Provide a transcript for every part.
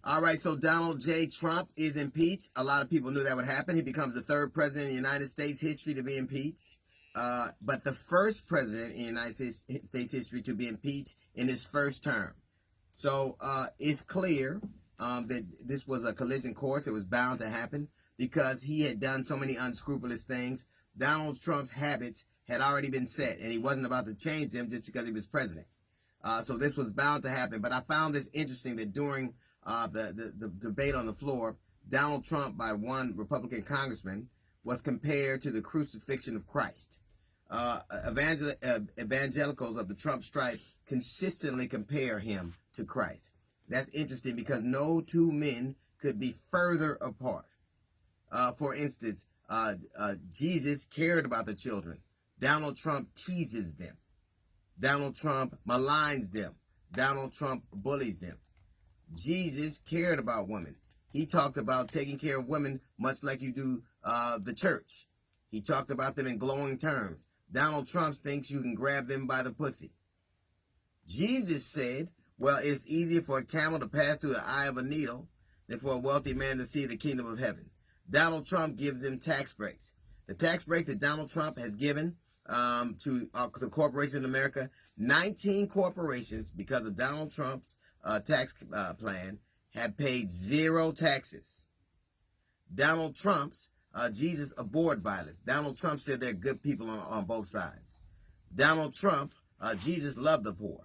All right, so Donald J. Trump is impeached. A lot of people knew that would happen. He becomes the third president in the United States history to be impeached. But the first president in the United States history to be impeached in his first term. So it's clear that this was a collision course. It was bound to happen because he had done so many unscrupulous things. Donald Trump's habits had already been set, and he wasn't about to change them just because he was president. So this was bound to happen. But I found this interesting that during the debate on the floor, Donald Trump, by one Republican congressman, was compared to the crucifixion of Christ. Evangelicals of the Trump stripe consistently compare him to Christ. That's interesting because no two men could be further apart. For instance, Jesus cared about the children. Donald Trump teases them. Donald Trump maligns them. Donald Trump bullies them. Jesus cared about women. He talked about taking care of women much like you do the church. He talked about them in glowing terms. Donald Trump thinks you can grab them by the pussy. Jesus said, well, it's easier for a camel to pass through the eye of a needle than for a wealthy man to see the kingdom of heaven. Donald Trump gives them tax breaks. The tax break that Donald Trump has given to the corporations in America, 19 corporations, because of Donald Trump's tax plan, have paid zero taxes. Donald Trump's Jesus abhorred violence. Donald Trump said they're good people on both sides. Donald Trump, Jesus loved the poor.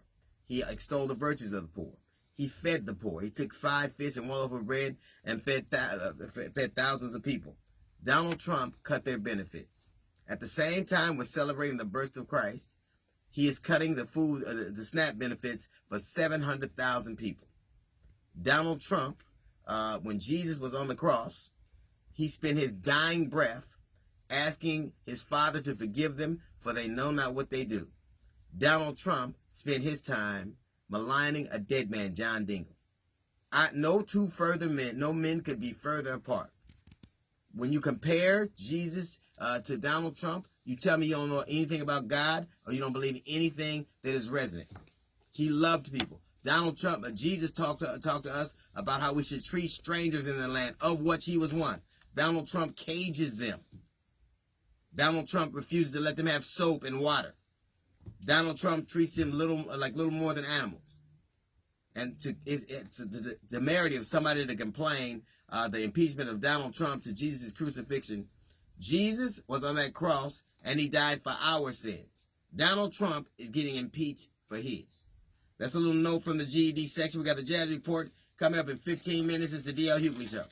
He extolled the virtues of the poor. He fed the poor. He took 5 fish and 1 loaf of bread and fed thousands of people. Donald Trump cut their benefits. At the same time we're celebrating the birth of Christ, he is cutting the food, the SNAP benefits for 700,000 people. Donald Trump, when Jesus was on the cross, he spent his dying breath asking his Father to forgive them, for they know not what they do. Donald Trump spent his time maligning a dead man, John Dingell. No men could be further apart. When you compare Jesus to Donald Trump, you tell me you don't know anything about God or you don't believe anything that is resonant. He loved people. Donald Trump, Jesus talked to us about how we should treat strangers in the land, of which he was one. Donald Trump cages them. Donald Trump refuses to let them have soap and water. Donald Trump treats them like little more than animals. And it's the temerity of somebody to complain the impeachment of Donald Trump to Jesus' crucifixion. Jesus was on that cross and he died for our sins. Donald Trump is getting impeached for his. That's a little note from the GED section. We got the Jazz Report coming up in 15 minutes. It's the L Hughley Show.